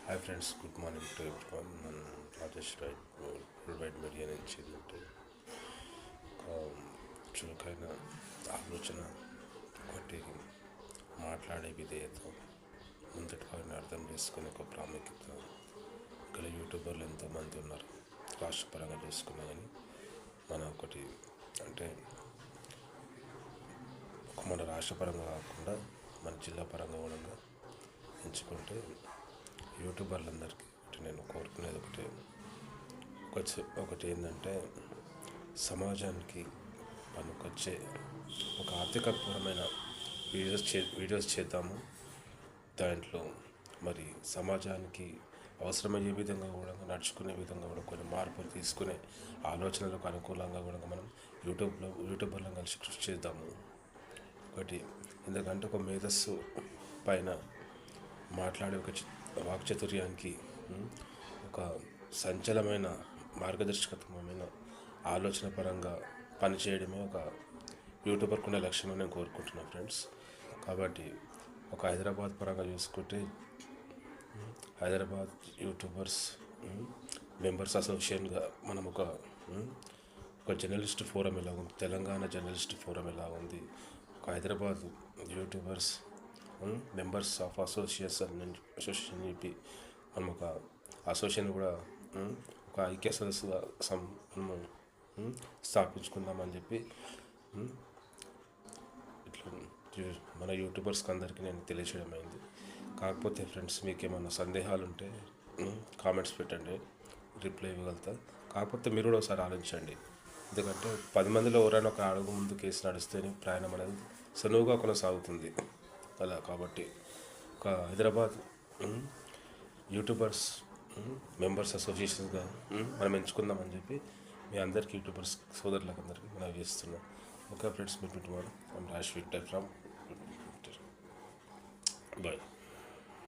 Hi friends, good morning to everyone. మన Rajesh right world wide media నుంచి ఏంటంటే చురుకైన ఆలోచన, ఒకటి మాట్లాడే విధేయత, ముందటి వారిని అర్థం చేసుకునే ఒక ప్రాముఖ్యత గల యూట్యూబర్లు ఎంతోమంది ఉన్నారు. రాష్ట్రపరంగా చూసుకున్నా కానీ ఒకటి అంటే మన రాష్ట్రపరంగా కాకుండా మన జిల్లా పరంగా కూడా ఎంచుకుంటే యూట్యూబర్లందరికీ నేను కోరుకునేది ఒకటి ఏంటంటే సమాజానికి పనికొచ్చే ఒక ఆర్థికపరమైన వీడియోస్ చేద్దాము. దాంట్లో మరి సమాజానికి అవసరమయ్యే విధంగా కూడా నడుచుకునే విధంగా కూడా కొన్ని మార్పులు తీసుకునే ఆలోచనలకు అనుకూలంగా కూడా మనం యూట్యూబర్లను కలిసి కృషి చేద్దాము. ఒకటి ఎందుకంటే ఒక మేధస్సు పైన మాట్లాడే ఒక వాక్చాతుర్యానికి ఒక సంచలమైన మార్గదర్శకత్వమైన ఆలోచన పరంగా పనిచేయడమే ఒక యూట్యూబర్కు ఉండే లక్ష్యంగా నేను కోరుకుంటున్నాను ఫ్రెండ్స్. కాబట్టి ఒక హైదరాబాద్ పరంగా చూసుకుంటే హైదరాబాద్ యూట్యూబర్స్ మెంబర్స్ అసోసియేషన్గా మనం ఒక జర్నలిస్ట్ ఫోరం ఎలా ఉంది, తెలంగాణ జర్నలిస్ట్ ఫోరం ఎలా ఉంది, ఒక Hyderabad YouTubers members of association చెప్పి మనం ఒక అసోసియేషన్ కూడా ఒక ఐక్య సదస్సుగా మనము స్థాపించుకుందామని చెప్పి ఇట్లా మన యూట్యూబర్స్కి అందరికీ నేను తెలియచేయడం అయింది. కాకపోతే ఫ్రెండ్స్, మీకు ఏమైనా సందేహాలు ఉంటే కామెంట్స్ పెట్టండి, రిప్లై ఇవ్వగలుగుతా. కాకపోతే మీరు కూడా ఒకసారి ఆలోచించండి. ఎందుకంటే 10 మందిలో ఎవరైనా ఒక అడుగు ముందు కేసు నడిస్తేనే ప్రయాణం అనేది సులువుగా కొనసాగుతుంది అలా. కాబట్టి ఒక హైదరాబాద్ యూట్యూబర్స్ మెంబర్స్ అసోసియేషన్గా మనం ఎంచుకుందామని చెప్పి మీ అందరికీ యూట్యూబర్స్ సోదరులకు అందరికీ మనం చేస్తున్నాం. Okay friends, meet with tomorrow. I'm Raj Victor from bye.